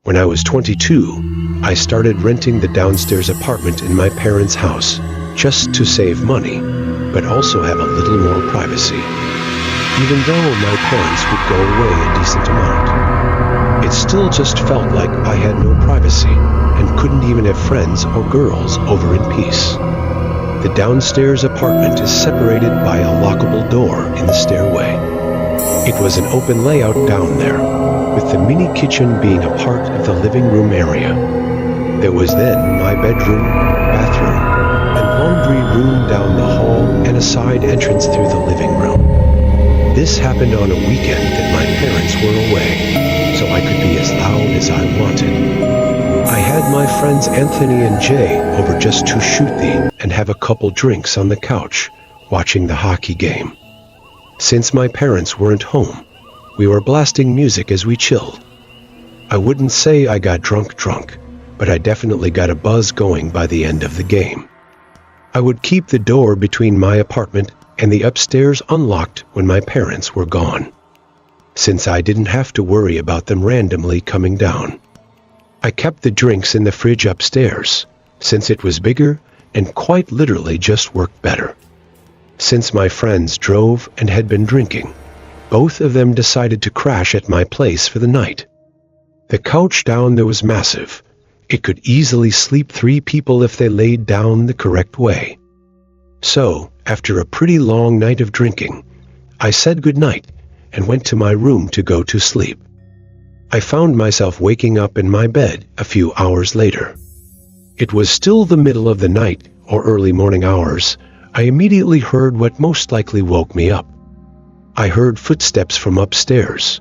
When I was 22, I started renting the downstairs apartment in my parents' house, just to save money, but also have a little more privacy. Even though my parents would go away a decent amount, it still just felt like I had no privacy and couldn't even have friends or girls over in peace. The downstairs apartment is separated by a lockable door in the stairway. It was an open layout down there, with the mini kitchen being a part of the living room area. There was then my bedroom, bathroom, and laundry room down the hall and a side entrance through the living room. This happened on a weekend that my parents were away, so I could be as loud as I wanted. I had my friends Anthony and Jay over just to shoot the and have a couple drinks on the couch, watching the hockey game. Since my parents weren't home, we were blasting music as we chilled. I wouldn't say I got drunk, but I definitely got a buzz going by the end of the game. I would keep the door between my apartment and the upstairs unlocked when my parents were gone, since I didn't have to worry about them randomly coming down. I kept the drinks in the fridge upstairs, since it was bigger and quite literally just worked better. Since my friends drove and had been drinking, both of them decided to crash at my place for the night. The couch down there was massive. It could easily sleep 3 people if they laid down the correct way. So, after a pretty long night of drinking, I said goodnight and went to my room to go to sleep. I found myself waking up in my bed a few hours later. It was still the middle of the night or early morning hours. I immediately heard what most likely woke me up. I heard footsteps from upstairs.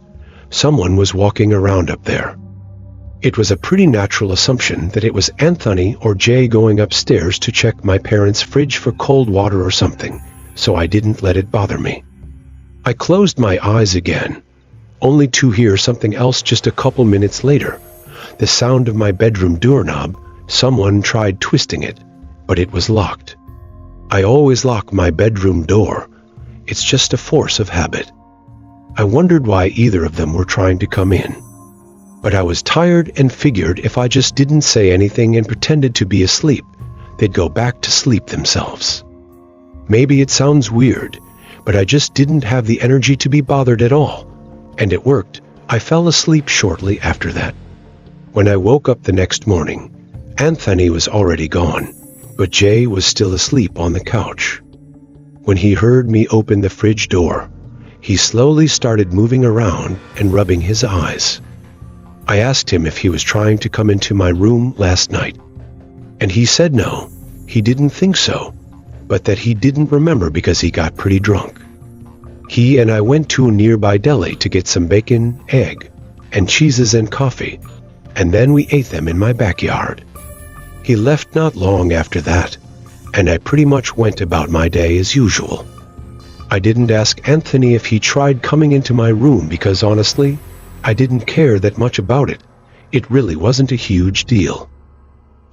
Someone was walking around up there. It was a pretty natural assumption that it was Anthony or Jay going upstairs to check my parents' fridge for cold water or something, so I didn't let it bother me. I closed my eyes again, only to hear something else just a couple minutes later. The sound of my bedroom doorknob. Someone tried twisting it, but it was locked. I always lock my bedroom door. It's just a force of habit. I wondered why either of them were trying to come in. But I was tired and figured if I just didn't say anything and pretended to be asleep, they'd go back to sleep themselves. Maybe it sounds weird, but I just didn't have the energy to be bothered at all. And it worked. I fell asleep shortly after that. When I woke up the next morning, Anthony was already gone, but Jay was still asleep on the couch. When he heard me open the fridge door, he slowly started moving around and rubbing his eyes. I asked him if he was trying to come into my room last night, and he said no, he didn't think so, but that he didn't remember because he got pretty drunk. He and I went to a nearby deli to get some bacon, egg, and cheeses and coffee, and then we ate them in my backyard. He left not long after that, and I pretty much went about my day as usual. I didn't ask Anthony if he tried coming into my room because honestly, I didn't care that much about it. It really wasn't a huge deal.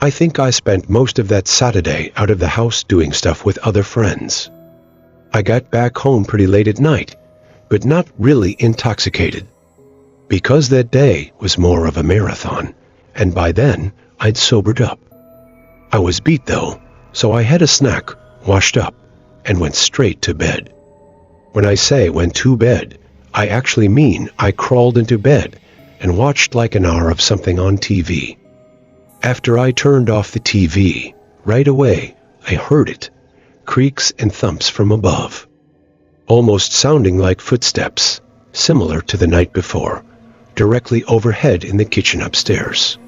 I think I spent most of that Saturday out of the house doing stuff with other friends. I got back home pretty late at night, but not really intoxicated. Because that day was more of a marathon, and by then, I'd sobered up. I was beat though, so I had a snack, washed up, and went straight to bed. When I say went to bed, I actually mean I crawled into bed and watched like an hour of something on TV. After I turned off the TV, right away, I heard it, creaks and thumps from above, almost sounding like footsteps, similar to the night before, directly overhead in the kitchen upstairs.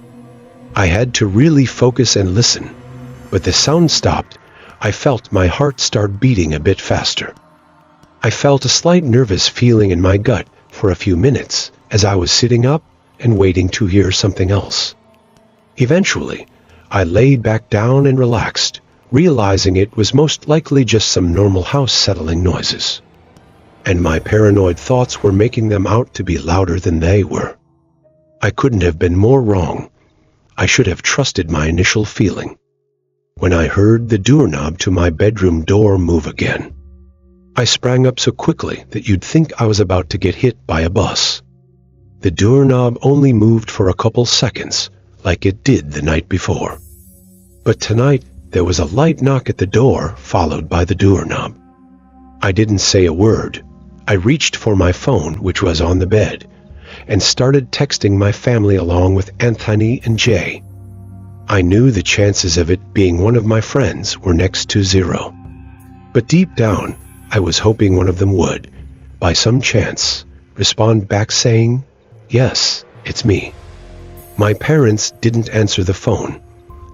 I had to really focus and listen, but the sound stopped. I felt my heart start beating a bit faster. I felt a slight nervous feeling in my gut for a few minutes as I was sitting up and waiting to hear something else. Eventually, I laid back down and relaxed, realizing it was most likely just some normal house settling noises. And my paranoid thoughts were making them out to be louder than they were. I couldn't have been more wrong. I should have trusted my initial feeling. When I heard the doorknob to my bedroom door move again, I sprang up so quickly that you'd think I was about to get hit by a bus. The doorknob only moved for a couple seconds, like it did the night before. But tonight, there was a light knock at the door, followed by the doorknob. I didn't say a word. I reached for my phone, which was on the bed, and started texting my family along with Anthony and Jay. I knew the chances of it being one of my friends were next to zero. But deep down, I was hoping one of them would, by some chance, respond back saying, "Yes, it's me." My parents didn't answer the phone.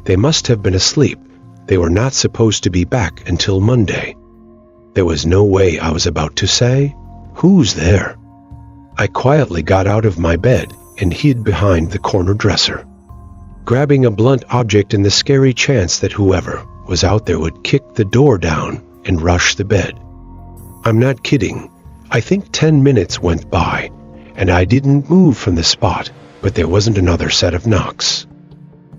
They must have been asleep. They were not supposed to be back until Monday. There was no way I was about to say, "Who's there?" I quietly got out of my bed and hid behind the corner dresser, grabbing a blunt object in the scary chance that whoever was out there would kick the door down and rush the bed. I'm not kidding. I think 10 minutes went by, and I didn't move from the spot, but there wasn't another set of knocks.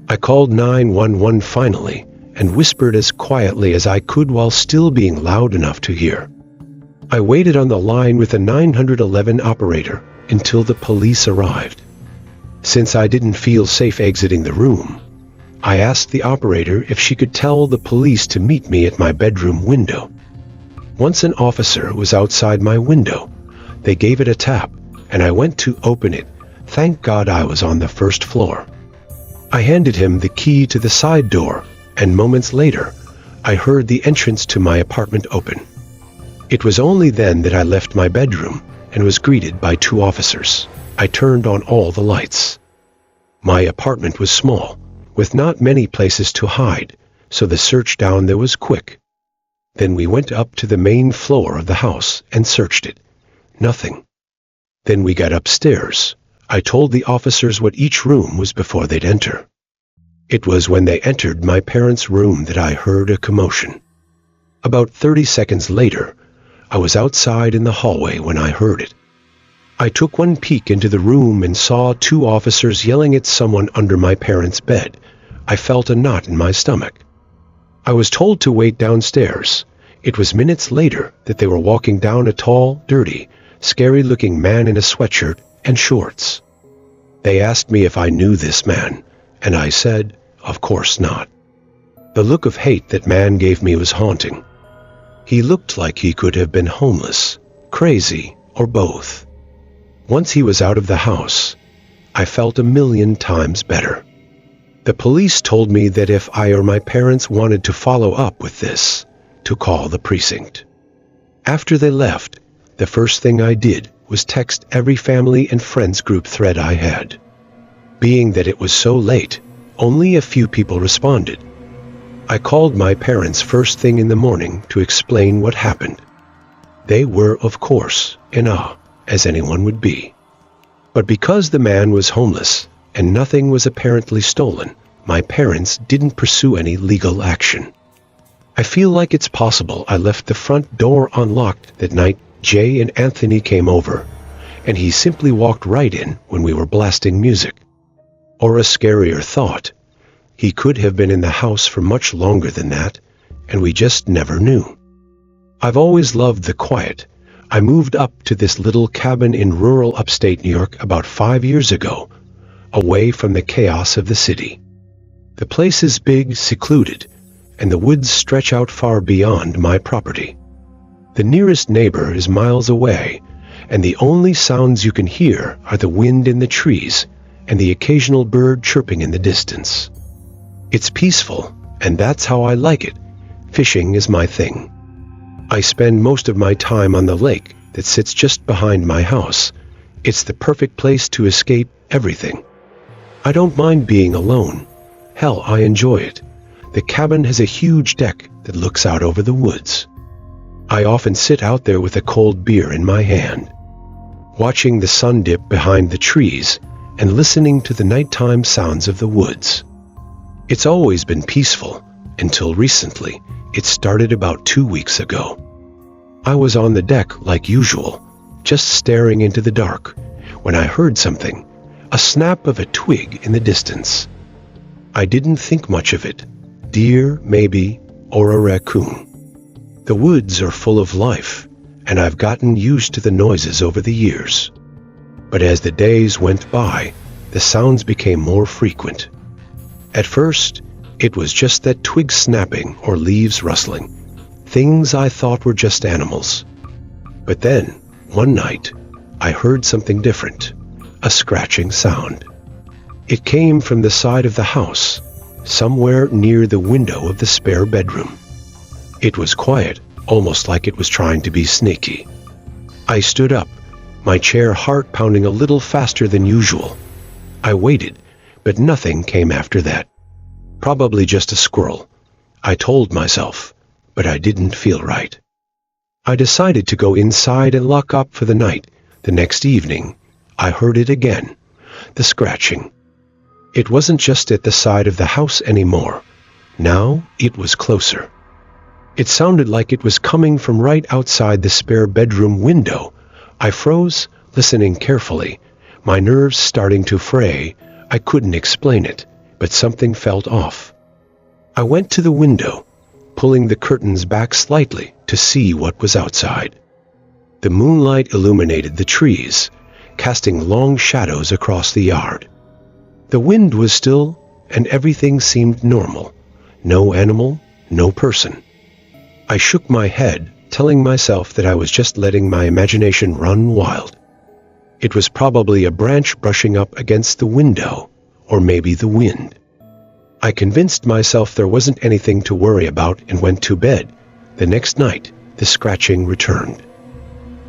I called 911 finally, and whispered as quietly as I could while still being loud enough to hear. I waited on the line with the 911 operator until the police arrived. Since I didn't feel safe exiting the room, I asked the operator if she could tell the police to meet me at my bedroom window. Once an officer was outside my window, they gave it a tap, and I went to open it. Thank God I was on the first floor. I handed him the key to the side door, and moments later, I heard the entrance to my apartment open. It was only then that I left my bedroom and was greeted by 2 officers. I turned on all the lights. My apartment was small, with not many places to hide, so the search down there was quick. Then we went up to the main floor of the house and searched it. Nothing. Then we got upstairs. I told the officers what each room was before they'd enter. It was when they entered my parents' room that I heard a commotion. About 30 seconds later, I was outside in the hallway when I heard it. I took one peek into the room and saw 2 officers yelling at someone under my parents' bed. I felt a knot in my stomach. I was told to wait downstairs. It was minutes later that they were walking down a tall, dirty, scary-looking man in a sweatshirt and shorts. They asked me if I knew this man, and I said, of course not. The look of hate that man gave me was haunting. He looked like he could have been homeless, crazy, or both. Once he was out of the house, I felt 1,000,000 times better. The police told me that if I or my parents wanted to follow up with this, to call the precinct. After they left, the first thing I did was text every family and friends group thread I had. Being that it was so late, only a few people responded. I called my parents first thing in the morning to explain what happened. They were, of course, in awe, as anyone would be. But because the man was homeless and nothing was apparently stolen, my parents didn't pursue any legal action. I feel like it's possible I left the front door unlocked that night Jay and Anthony came over, and he simply walked right in when we were blasting music. Or a scarier thought, he could have been in the house for much longer than that, and we just never knew. I've always loved the quiet. I moved up to this little cabin in rural upstate New York about 5 years ago, away from the chaos of the city. The place is big, secluded, and the woods stretch out far beyond my property. The nearest neighbor is miles away, and the only sounds you can hear are the wind in the trees and the occasional bird chirping in the distance. It's peaceful, and that's how I like it. Fishing is my thing. I spend most of my time on the lake that sits just behind my house. It's the perfect place to escape everything. I don't mind being alone. Hell, I enjoy it. The cabin has a huge deck that looks out over the woods. I often sit out there with a cold beer in my hand, watching the sun dip behind the trees and listening to the nighttime sounds of the woods. It's always been peaceful, until recently. It started about 2 weeks ago. I was on the deck like usual, just staring into the dark, when I heard something, a snap of a twig in the distance. I didn't think much of it. Deer, maybe, or a raccoon. The woods are full of life, and I've gotten used to the noises over the years. But as the days went by, the sounds became more frequent. At first, it was just that twigs snapping or leaves rustling, things I thought were just animals. But then, one night, I heard something different, a scratching sound. It came from the side of the house, somewhere near the window of the spare bedroom. It was quiet, almost like it was trying to be sneaky. I stood up, my chair heart pounding a little faster than usual. I waited, but nothing came after that. Probably just a squirrel, I told myself, but I didn't feel right. I decided to go inside and lock up for the night. The next evening, I heard it again, the scratching. It wasn't just at the side of the house anymore. Now it was closer. It sounded like it was coming from right outside the spare bedroom window. I froze, listening carefully, my nerves starting to fray. I couldn't explain it, but something felt off. I went to the window, pulling the curtains back slightly to see what was outside. The moonlight illuminated the trees, casting long shadows across the yard. The wind was still, and everything seemed normal. No animal, no person. I shook my head, telling myself that I was just letting my imagination run wild. It was probably a branch brushing up against the window, or maybe the wind. I convinced myself there wasn't anything to worry about and went to bed. The next night, the scratching returned.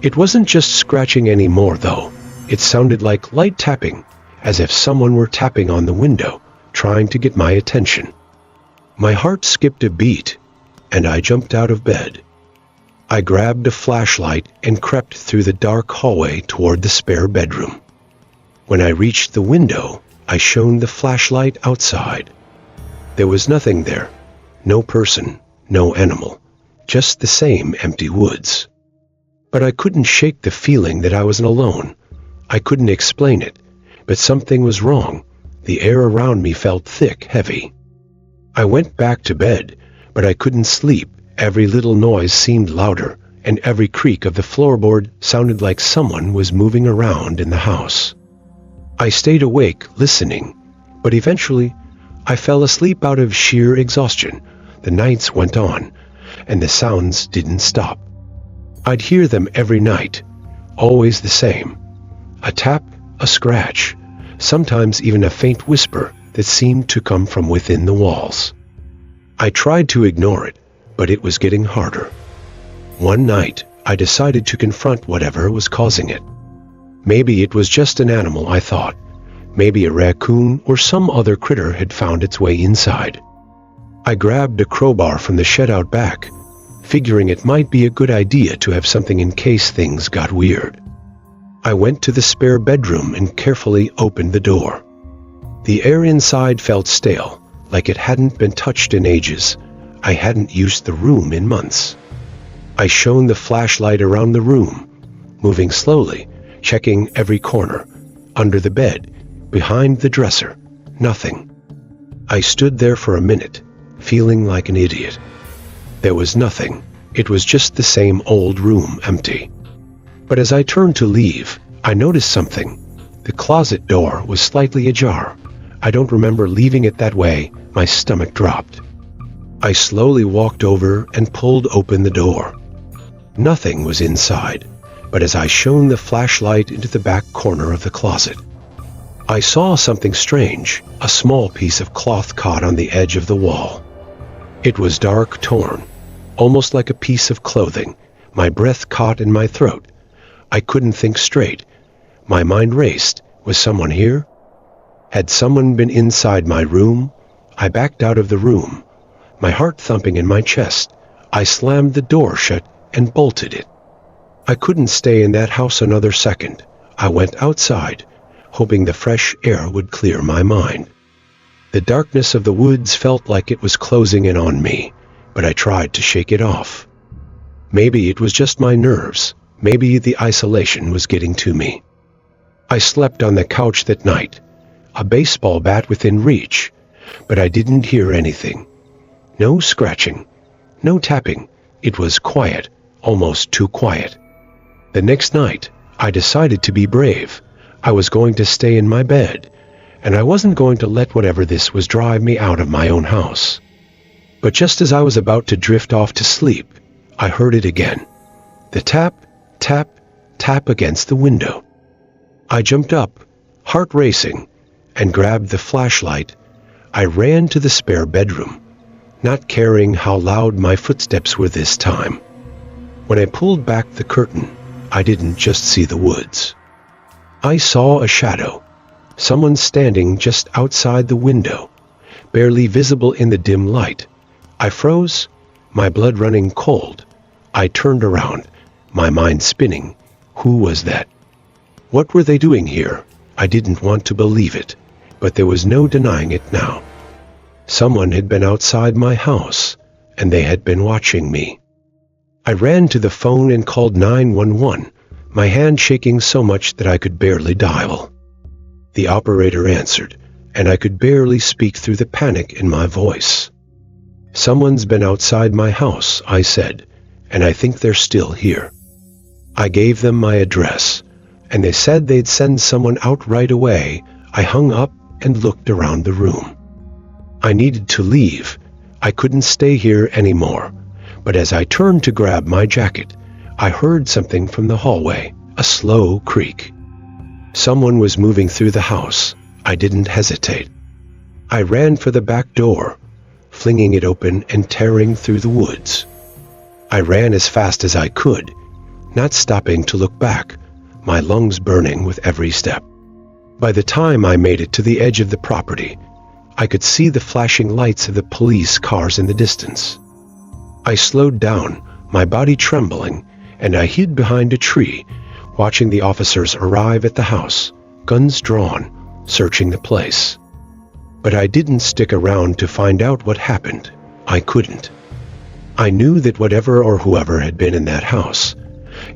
It wasn't just scratching anymore, though. It sounded like light tapping, as if someone were tapping on the window, trying to get my attention. My heart skipped a beat, and I jumped out of bed. I grabbed a flashlight and crept through the dark hallway toward the spare bedroom. When I reached the window, I shone the flashlight outside. There was nothing there, no person, no animal, just the same empty woods. But I couldn't shake the feeling that I wasn't alone. I couldn't explain it, but something was wrong. The air around me felt thick, heavy. I went back to bed, but I couldn't sleep. Every little noise seemed louder, and every creak of the floorboard sounded like someone was moving around in the house. I stayed awake, listening, but eventually I fell asleep out of sheer exhaustion. The nights went on, and the sounds didn't stop. I'd hear them every night, always the same. A tap, a scratch, sometimes even a faint whisper that seemed to come from within the walls. I tried to ignore it, but it was getting harder. One night, I decided to confront whatever was causing it. Maybe it was just an animal, I thought. Maybe a raccoon or some other critter had found its way inside. I grabbed a crowbar from the shed out back, figuring it might be a good idea to have something in case things got weird. I went to the spare bedroom and carefully opened the door. The air inside felt stale, like it hadn't been touched in ages. I hadn't used the room in months. I shone the flashlight around the room, moving slowly, checking every corner, under the bed, behind the dresser, nothing. I stood there for a minute, feeling like an idiot. There was nothing. It was just the same old room, empty. But as I turned to leave, I noticed something. The closet door was slightly ajar. I don't remember leaving it that way. My stomach dropped. I slowly walked over and pulled open the door. Nothing was inside, but as I shone the flashlight into the back corner of the closet, I saw something strange, a small piece of cloth caught on the edge of the wall. It was dark, torn, almost like a piece of clothing. My breath caught in my throat. I couldn't think straight. My mind raced. Was someone here? Had someone been inside my room? I backed out of the room, my heart thumping in my chest. I slammed the door shut and bolted it. I couldn't stay in that house another second. I went outside, hoping the fresh air would clear my mind. The darkness of the woods felt like it was closing in on me, but I tried to shake it off. Maybe it was just my nerves. Maybe the isolation was getting to me. I slept on the couch that night, a baseball bat within reach, but I didn't hear anything. No scratching, no tapping. It was quiet, almost too quiet. The next night, I decided to be brave. I was going to stay in my bed, and I wasn't going to let whatever this was drive me out of my own house. But just as I was about to drift off to sleep, I heard it again. The tap, tap, tap against the window. I jumped up, heart racing, and grabbed the flashlight. I ran to the spare bedroom, not caring how loud my footsteps were this time. When I pulled back the curtain, I didn't just see the woods. I saw a shadow, someone standing just outside the window, barely visible in the dim light. I froze, my blood running cold. I turned around, my mind spinning. Who was that? What were they doing here? I didn't want to believe it, but there was no denying it now. Someone had been outside my house, and they had been watching me. I ran to the phone and called 911, my hand shaking so much that I could barely dial. The operator answered, and I could barely speak through the panic in my voice. "Someone's been outside my house," I said, "and I think they're still here." I gave them my address, and they said they'd send someone out right away. I hung up and looked around the room. I needed to leave. I couldn't stay here anymore. But as I turned to grab my jacket, I heard something from the hallway, a slow creak. Someone was moving through the house. I didn't hesitate. I ran for the back door, flinging it open and tearing through the woods. I ran as fast as I could, not stopping to look back, my lungs burning with every step. By the time I made it to the edge of the property, I could see the flashing lights of the police cars in the distance. I slowed down, my body trembling, and I hid behind a tree, watching the officers arrive at the house, guns drawn, searching the place. But I didn't stick around to find out what happened. I couldn't. I knew that whatever or whoever had been in that house,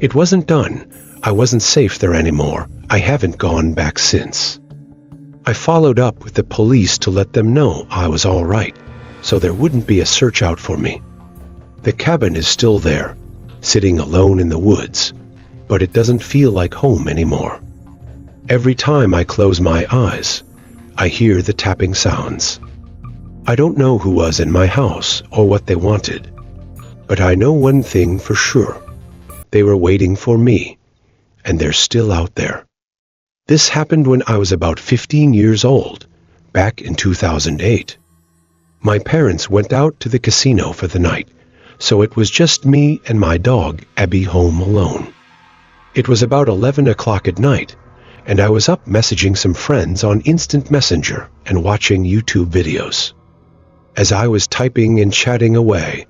it wasn't done. I wasn't safe there anymore. I haven't gone back since. I followed up with the police to let them know I was all right, so there wouldn't be a search out for me. The cabin is still there, sitting alone in the woods, but it doesn't feel like home anymore. Every time I close my eyes, I hear the tapping sounds. I don't know who was in my house or what they wanted, but I know one thing for sure. They were waiting for me, and they're still out there. This happened when I was about 15 years old, back in 2008. My parents went out to the casino for the night, so it was just me and my dog, Abby, home alone. It was about 11 o'clock at night, and I was up messaging some friends on Instant Messenger and watching YouTube videos. As I was typing and chatting away,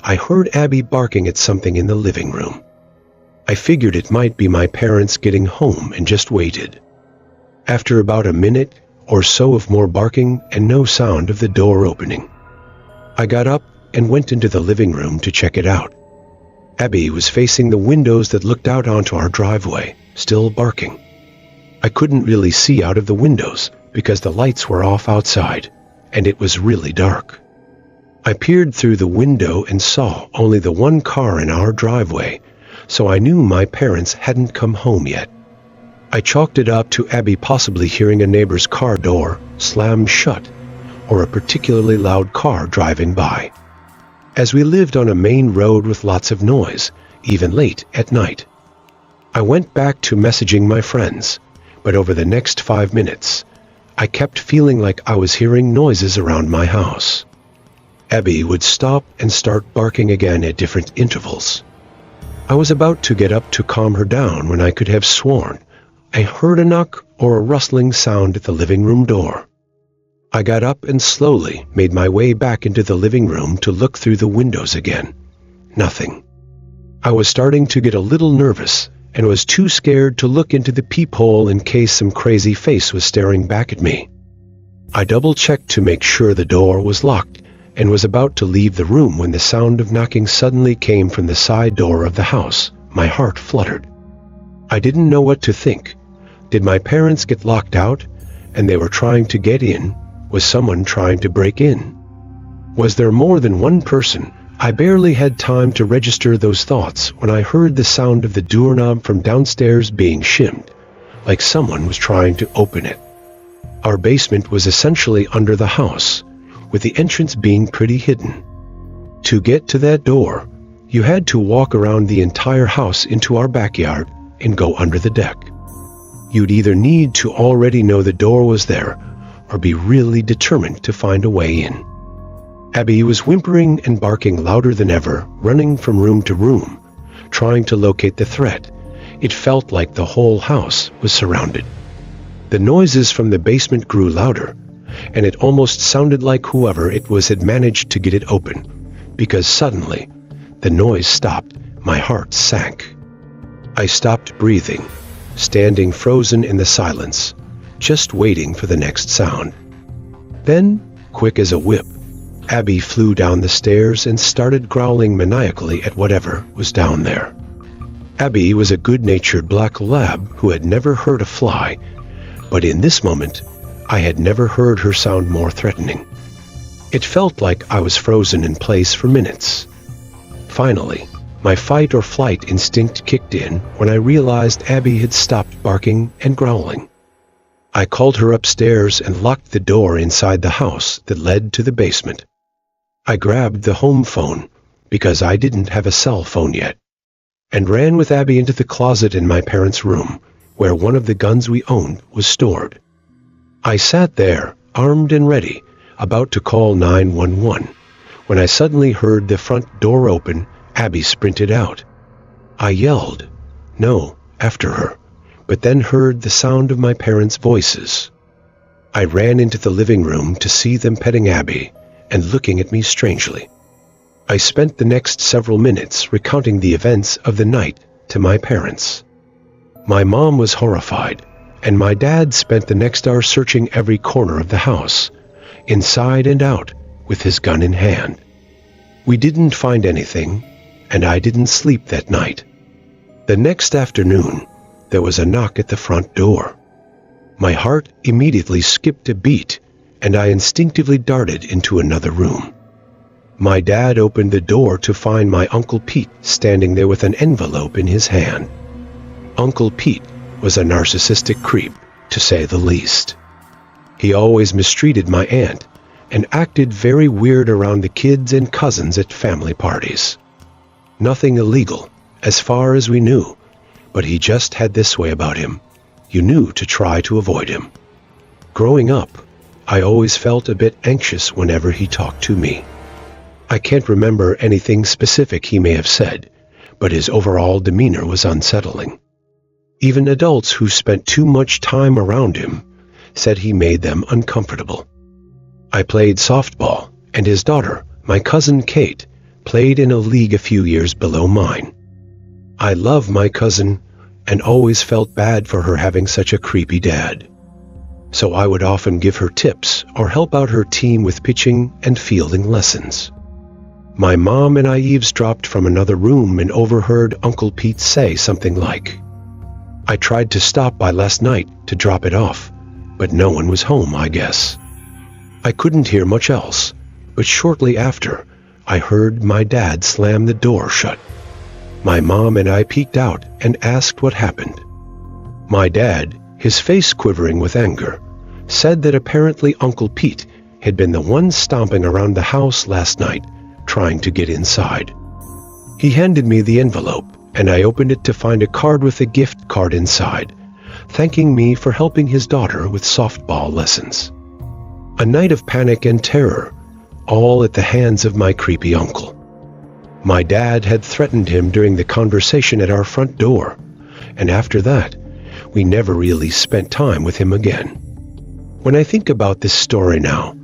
I heard Abby barking at something in the living room. I figured it might be my parents getting home and just waited. After about a minute or so of more barking and no sound of the door opening, I got up and went into the living room to check it out. Abby was facing the windows that looked out onto our driveway, still barking. I couldn't really see out of the windows because the lights were off outside, and it was really dark. I peered through the window and saw only the one car in our driveway, so I knew my parents hadn't come home yet. I chalked it up to Abby possibly hearing a neighbor's car door slam shut, or a particularly loud car driving by, as we lived on a main road with lots of noise, even late at night. I went back to messaging my friends, but over the next 5 minutes, I kept feeling like I was hearing noises around my house. Abby would stop and start barking again at different intervals. I was about to get up to calm her down when I could have sworn I heard a knock or a rustling sound at the living room door. I got up and slowly made my way back into the living room to look through the windows again. Nothing. I was starting to get a little nervous and was too scared to look into the peephole in case some crazy face was staring back at me. I double-checked to make sure the door was locked and was about to leave the room when the sound of knocking suddenly came from the side door of the house. My heart fluttered. I didn't know what to think. Did my parents get locked out and they were trying to get in? Was someone trying to break in? Was there more than one person? I barely had time to register those thoughts when I heard the sound of the doorknob from downstairs being shimmed. like someone was trying to open it. Our basement was essentially under the house, with the entrance being pretty hidden. To get to that door, you had to walk around the entire house into our backyard and go under the deck. You'd either need to already know the door was there or be really determined to find a way in. Abby was whimpering and barking louder than ever, running from room to room, trying to locate the threat. It felt like the whole house was surrounded. The noises from the basement grew louder, and it almost sounded like whoever it was had managed to get it open, because suddenly, the noise stopped. My heart sank. I stopped breathing, standing frozen in the silence, just waiting for the next sound. Then, quick as a whip, Abby flew down the stairs and started growling maniacally at whatever was down there. Abby was a good-natured black lab who had never hurt a fly, but in this moment, I had never heard her sound more threatening. It felt like I was frozen in place for minutes. Finally, my fight or flight instinct kicked in when I realized Abby had stopped barking and growling. I called her upstairs and locked the door inside the house that led to the basement. I grabbed the home phone, because I didn't have a cell phone yet, and ran with Abby into the closet in my parents' room, where one of the guns we owned was stored. I sat there, armed and ready, about to call 911, when I suddenly heard the front door open. Abby sprinted out. I yelled, "No," after her, but then heard the sound of my parents' voices. I ran into the living room to see them petting Abby and looking at me strangely. I spent the next several minutes recounting the events of the night to my parents. My mom was horrified, and my dad spent the next hour searching every corner of the house, inside and out, with his gun in hand. We didn't find anything, and I didn't sleep that night. The next afternoon, there was a knock at the front door. My heart immediately skipped a beat, and I instinctively darted into another room. My dad opened the door to find my Uncle Pete standing there with an envelope in his hand. Uncle Pete was a narcissistic creep, to say the least. He always mistreated my aunt and acted very weird around the kids and cousins at family parties. Nothing illegal, as far as we knew, but he just had this way about him. You knew to try to avoid him. Growing up, I always felt a bit anxious whenever he talked to me. I can't remember anything specific he may have said, but his overall demeanor was unsettling. Even adults who spent too much time around him said he made them uncomfortable. I played softball, and his daughter, my cousin Kate, played in a league a few years below mine. I love my cousin and always felt bad for her having such a creepy dad. So I would often give her tips or help out her team with pitching and fielding lessons. My mom and I eavesdropped from another room and overheard Uncle Pete say something like, "I tried to stop by last night to drop it off, but no one was home, I guess." I couldn't hear much else, but shortly after, I heard my dad slam the door shut. My mom and I peeked out and asked what happened. My dad, his face quivering with anger, said that apparently Uncle Pete had been the one stomping around the house last night, trying to get inside. He handed me the envelope, and I opened it to find a card with a gift card inside, thanking me for helping his daughter with softball lessons. A night of panic and terror, all at the hands of my creepy uncle. My dad had threatened him during the conversation at our front door, and after that, we never really spent time with him again. When I think about this story now,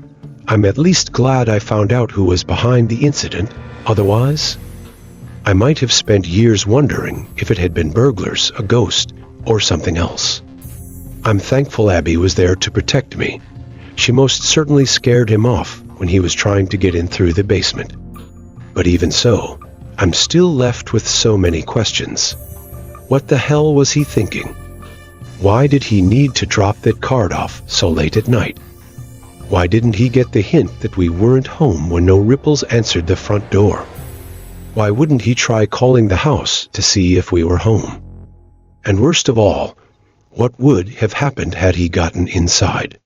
I'm at least glad I found out who was behind the incident. Otherwise, I might have spent years wondering if it had been burglars, a ghost, or something else. I'm thankful Abby was there to protect me. She most certainly scared him off when he was trying to get in through the basement. But even so, I'm still left with so many questions. What the hell was he thinking? Why did he need to drop that card off so late at night? Why didn't he get the hint that we weren't home when no ripples answered the front door? Why wouldn't he try calling the house to see if we were home? And worst of all, What would have happened had he gotten inside?